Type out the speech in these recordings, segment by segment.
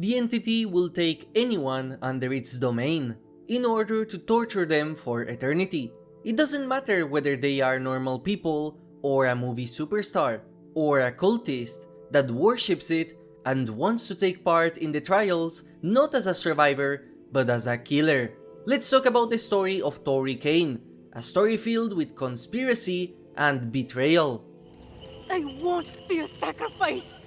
the entity will take anyone under its domain in order to torture them for eternity. It doesn't matter whether they are normal people, or a movie superstar, or a cultist that worships it and wants to take part in the trials not as a survivor but as a killer. Let's talk about the story of Taurie Cain, a story filled with conspiracy and betrayal. I won't be a sacrifice!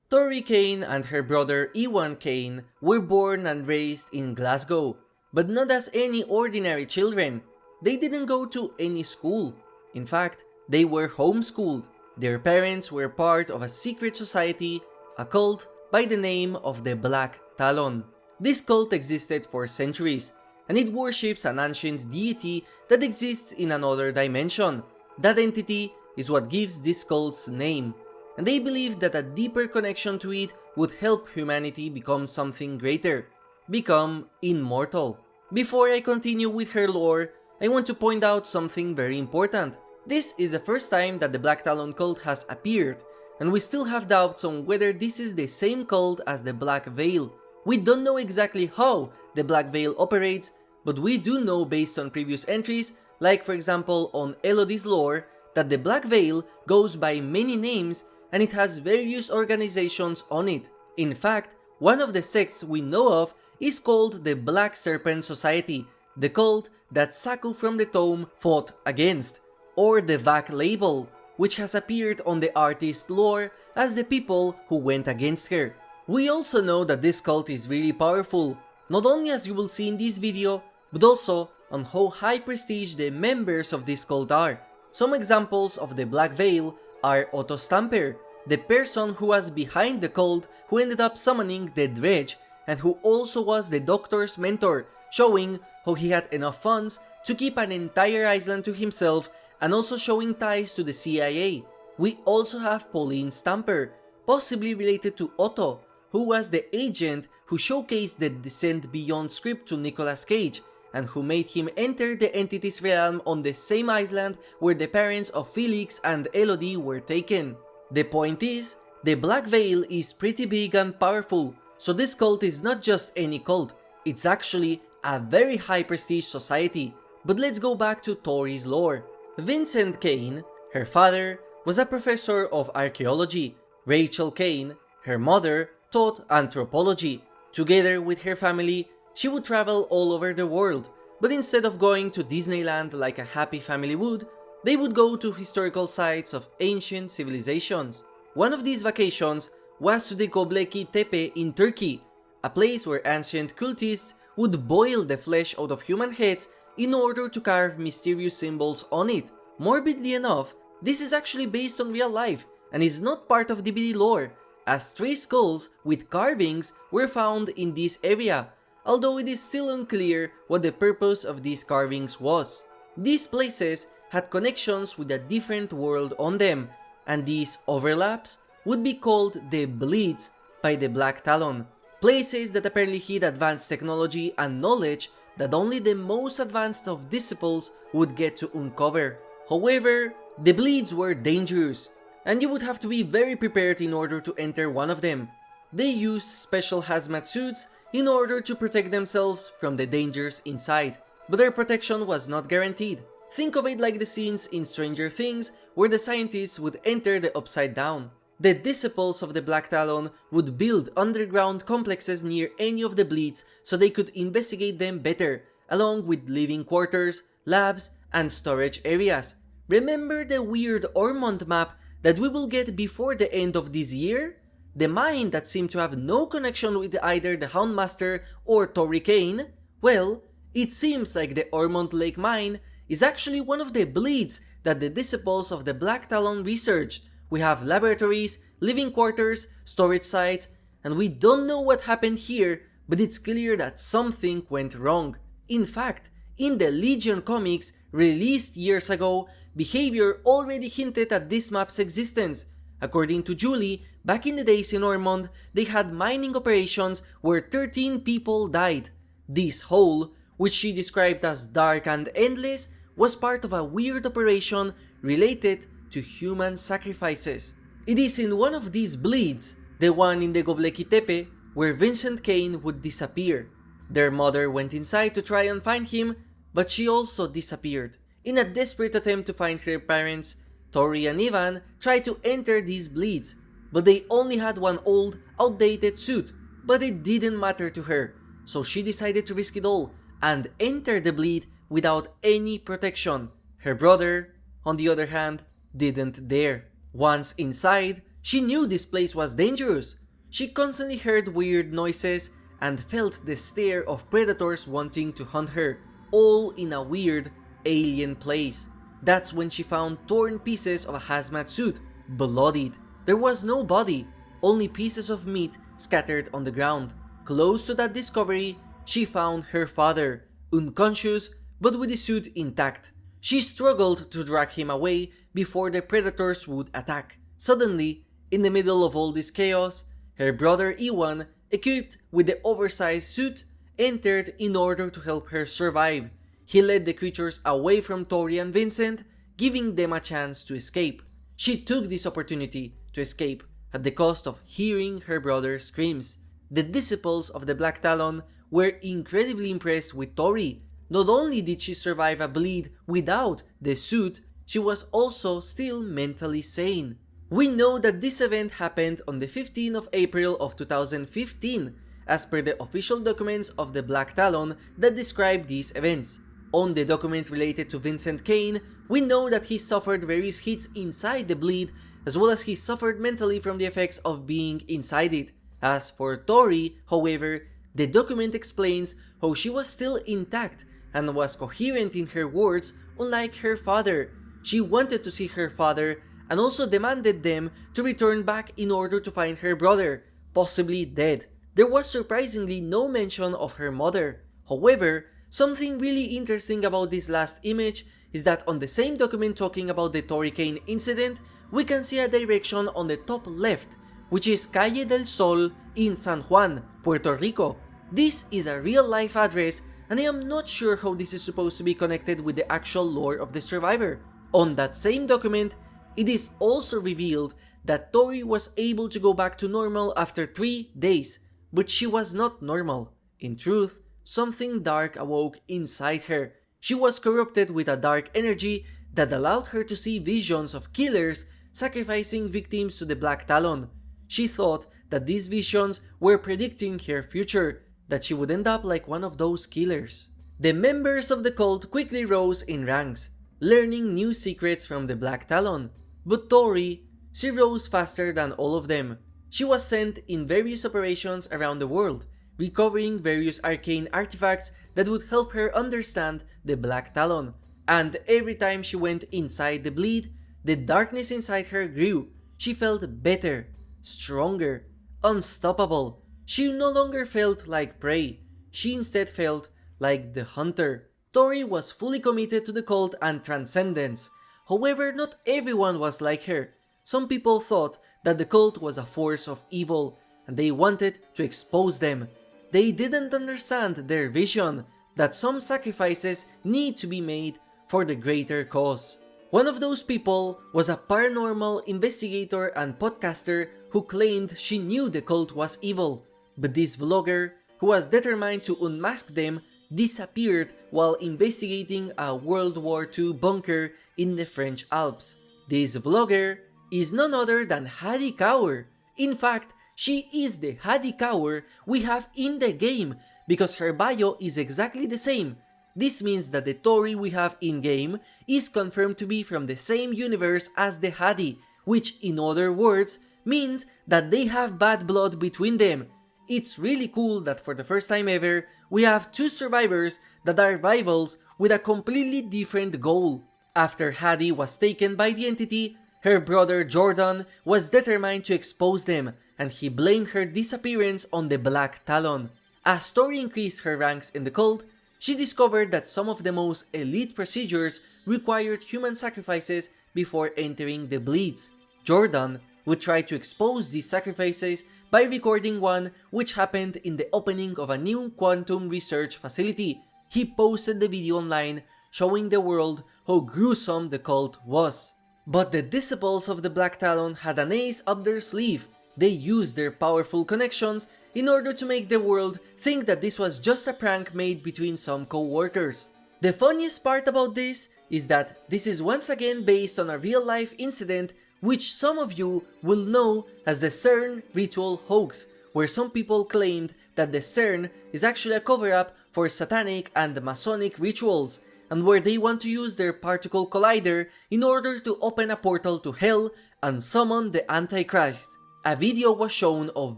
Taurie Cain and her brother Ewan Cain were born and raised in Glasgow, but not as any ordinary children. They didn't go to any school. In fact, they were homeschooled. Their parents were part of a secret society, a cult by the name of the Black Talon. This cult existed for centuries, and it worships an ancient deity that exists in another dimension. That entity is what gives this cult's name, and they believe that a deeper connection to it would help humanity become something greater, become immortal. Before I continue with her lore, I want to point out something very important. This is the first time that the Black Talon cult has appeared, and we still have doubts on whether this is the same cult as the Black Veil. We don't know exactly how the Black Veil operates, but we do know based on previous entries, like for example on Elodie's lore, that the Black Veil goes by many names and it has various organizations on it. In fact, one of the sects we know of is called the Black Serpent Society, the cult that Saku from the Tome fought against, or the VAC label, which has appeared on the artist's lore as the people who went against her. We also know that this cult is really powerful, not only as you will see in this video, but also on how high prestige the members of this cult are. Some examples of the Black Veil are Otto Stamper, the person who was behind the cult who ended up summoning the Dredge, and who also was the Doctor's mentor, showing how he had enough funds to keep an entire island to himself and also showing ties to the CIA. We also have Pauline Stamper, possibly related to Otto, who was the agent who showcased the Descent Beyond script to Nicolas Cage, and who made him enter the entity's realm on the same island where the parents of Felix and Elodie were taken. The point is, the Black Veil is pretty big and powerful, so this cult is not just any cult, it's actually a very high prestige society. But let's go back to Taurie's lore. Vincent Cain, her father, was a professor of archaeology. Rachel Cain, her mother, taught anthropology. Together with her family, she would travel all over the world, but instead of going to Disneyland like a happy family would, they would go to historical sites of ancient civilizations. One of these vacations was to the Göbekli Tepe in Turkey, a place where ancient cultists would boil the flesh out of human heads in order to carve mysterious symbols on it. Morbidly enough, this is actually based on real life and is not part of DBD lore, as 3 skulls with carvings were found in this area, although it is still unclear what the purpose of these carvings was. These places had connections with a different world on them, and these overlaps would be called the Bleeds by the Black Talon, places that apparently hid advanced technology and knowledge that only the most advanced of disciples would get to uncover. However, the Bleeds were dangerous, and you would have to be very prepared in order to enter one of them. They used special hazmat suits in order to protect themselves from the dangers inside, but their protection was not guaranteed. Think of it like the scenes in Stranger Things where the scientists would enter the Upside Down. The disciples of the Black Talon would build underground complexes near any of the Bleeds so they could investigate them better, along with living quarters, labs, and storage areas. Remember the weird Ormond map that we will get before the end of this year? The mine that seemed to have no connection with either the Houndmaster or Taurie Cain? Well, it seems like the Ormond Lake mine is actually one of the Bleeds that the disciples of the Black Talon researched. We have laboratories, living quarters, storage sites, and we don't know what happened here, but it's clear that something went wrong. In fact, in the Legion comics released years ago, behavior already hinted at this map's existence. According to Julie, back in the days in Ormond, they had mining operations where 13 people died. This hole, which she described as dark and endless, was part of a weird operation related to human sacrifices. It is in one of these bleeds, the one in the Göbekli Tepe, where Vincent Cain would disappear. Their mother went inside to try and find him, but she also disappeared. In a desperate attempt to find her parents, Taurie and Ivan tried to enter these bleeds, but they only had one old, outdated suit, but it didn't matter to her, so she decided to risk it all and enter the bleed without any protection. Her brother, on the other hand, didn't dare. Once inside, she knew this place was dangerous. She constantly heard weird noises and felt the stare of predators wanting to hunt her, all in a weird, alien place. That's when she found torn pieces of a hazmat suit, bloodied. There was no body, only pieces of meat scattered on the ground. Close to that discovery, she found her father, unconscious but with the suit intact. She struggled to drag him away before the predators would attack. Suddenly, in the middle of all this chaos, her brother Iwan, equipped with the oversized suit, entered in order to help her survive. He led the creatures away from Taurie and Vincent, giving them a chance to escape. She took this opportunity to escape at the cost of hearing her brother's screams. The disciples of the Black Talon were incredibly impressed with Taurie. Not only did she survive a bleed without the suit, she was also still mentally sane. We know that this event happened on the 15th of April of 2015, as per the official documents of the Black Talon that describe these events. On the document related to Vincent Cain, we know that he suffered various hits inside the bleed, as well as he suffered mentally from the effects of being inside it. As for Taurie, however, the document explains how she was still intact and was coherent in her words, unlike her father. She wanted to see her father and also demanded them to return back in order to find her brother, possibly dead. There was surprisingly no mention of her mother. However, something really interesting about this last image is that on the same document talking about the Taurie Cain incident, we can see a direction on the top left, which is Calle del Sol in San Juan, Puerto Rico. This is a real life address, and I am not sure how this is supposed to be connected with the actual lore of the survivor. On that same document, it is also revealed that Taurie was able to go back to normal after 3 days, but she was not normal. In truth, something dark awoke inside her. She was corrupted with a dark energy that allowed her to see visions of killers sacrificing victims to the Black Talon. She thought that these visions were predicting her future, that she would end up like one of those killers. The members of the cult quickly rose in ranks, learning new secrets from the Black Talon. But Taurie, she rose faster than all of them. She was sent in various operations around the world, recovering various arcane artifacts that would help her understand the Black Talon. And every time she went inside the bleed, the darkness inside her grew. She felt better, stronger, unstoppable. She no longer felt like prey. She instead felt like the hunter. Taurie was fully committed to the cult and transcendence. However, not everyone was like her. Some people thought that the cult was a force of evil, and they wanted to expose them. They didn't understand their vision, that some sacrifices need to be made for the greater cause. One of those people was a paranormal investigator and podcaster who claimed she knew the cult was evil, but this vlogger, who was determined to unmask them, disappeared while investigating a World War II bunker in the French Alps. This vlogger is none other than Haddie Kaur. In fact, she is the Haddie Kaur we have in the game, because her bio is exactly the same. This means that the Taurie we have in-game is confirmed to be from the same universe as the Haddie, which in other words means that they have bad blood between them. It's really cool that for the first time ever, we have two survivors that are rivals with a completely different goal. After Haddie was taken by the entity, her brother Jordan was determined to expose them, and he blamed her disappearance on the Black Talon. As Taurie increased her ranks in the cult, she discovered that some of the most elite procedures required human sacrifices before entering the bleeds. Jordan would try to expose these sacrifices by recording one which happened in the opening of a new quantum research facility. He posted the video online showing the world how gruesome the cult was. But the disciples of the Black Talon had an ace up their sleeve. They used their powerful connections in order to make the world think that this was just a prank made between some co-workers. The funniest part about this is that this is once again based on a real-life incident which some of you will know as the CERN ritual hoax, where some people claimed that the CERN is actually a cover-up for satanic and Masonic rituals, and where they want to use their particle collider in order to open a portal to hell and summon the Antichrist. A video was shown of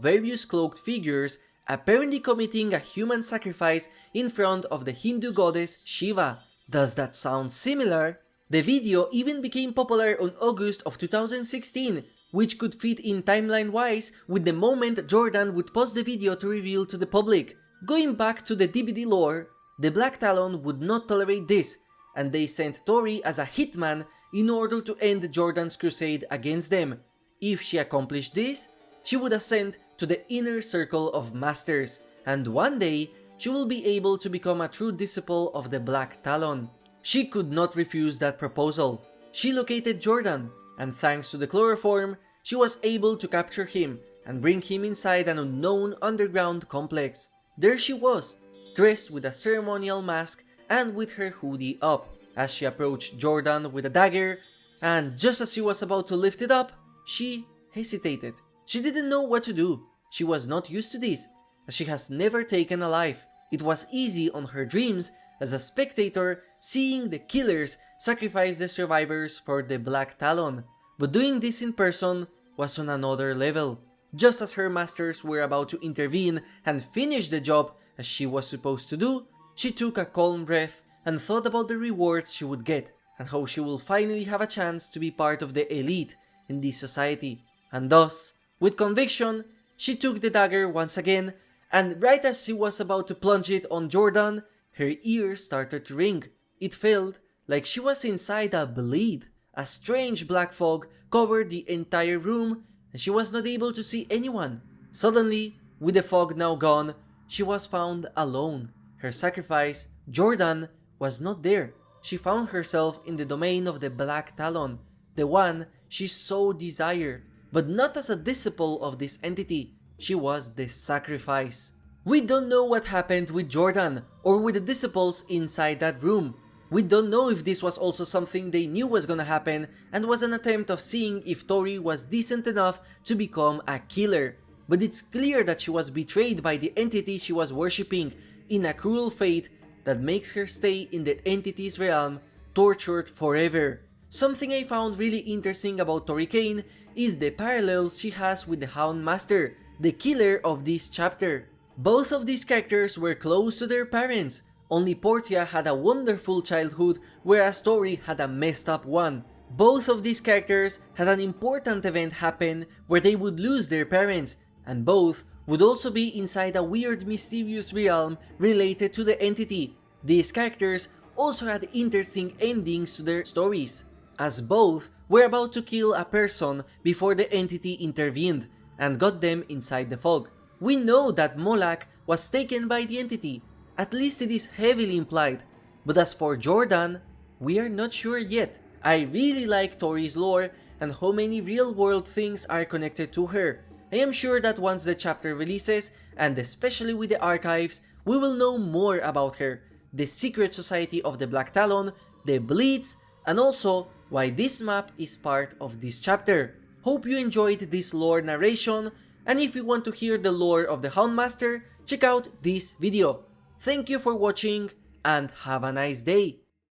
various cloaked figures apparently committing a human sacrifice in front of the Hindu goddess Shiva. Does that sound similar? The video even became popular on August of 2016, which could fit in timeline-wise with the moment Jordan would post the video to reveal to the public. Going back to the DVD lore, the Black Talon would not tolerate this, and they sent Taurie as a hitman in order to end Jordan's crusade against them. If she accomplished this, she would ascend to the inner circle of masters, and one day she will be able to become a true disciple of the Black Talon. She could not refuse that proposal. She located Jordan, and thanks to the chloroform, she was able to capture him and bring him inside an unknown underground complex. There she was, dressed with a ceremonial mask and with her hoodie up, as she approached Jordan with a dagger, and just as she was about to lift it up, she hesitated. She didn't know what to do. She was not used to this, as she has never taken a life. It was easy on her dreams as a spectator seeing the killers sacrifice the survivors for the Black Talon, but doing this in person was on another level. Just as her masters were about to intervene and finish the job as she was supposed to do, she took a calm breath and thought about the rewards she would get and how she will finally have a chance to be part of the elite in this society. And thus, with conviction, she took the dagger once again, and right as she was about to plunge it on Jordan, her ears started to ring. It felt like she was inside a bleed. A strange black fog covered the entire room, and she was not able to see anyone. Suddenly, with the fog now gone, she was found alone. Her sacrifice, Jordan, was not there. She found herself in the domain of the Black Talon, the one she so desired, but not as a disciple of this entity. She was the sacrifice. We don't know what happened with Jordan or with the disciples inside that room. We don't know if this was also something they knew was gonna happen and was an attempt of seeing if Taurie was decent enough to become a killer. But it's clear that she was betrayed by the entity she was worshipping in a cruel fate that makes her stay in the entity's realm, tortured forever. Something I found really interesting about Taurie Cain is the parallels she has with the Houndmaster, the killer of this chapter. Both of these characters were close to their parents, only Portia had a wonderful childhood whereas Taurie had a messed up one. Both of these characters had an important event happen where they would lose their parents, and both would also be inside a weird mysterious realm related to the entity. These characters also had interesting endings to their stories, as both were about to kill a person before the entity intervened and got them inside the fog. We know that Molak was taken by the entity, at least it is heavily implied, but as for Jordan, we are not sure yet. I really like Taurie's lore and how many real world things are connected to her. I am sure that once the chapter releases, and especially with the archives, we will know more about her, the secret society of the Black Talon, the Bleeds, and also why this map is part of this chapter. Hope you enjoyed this lore narration, and if you want to hear the lore of the Houndmaster, check out this video. Thank you for watching and have a nice day.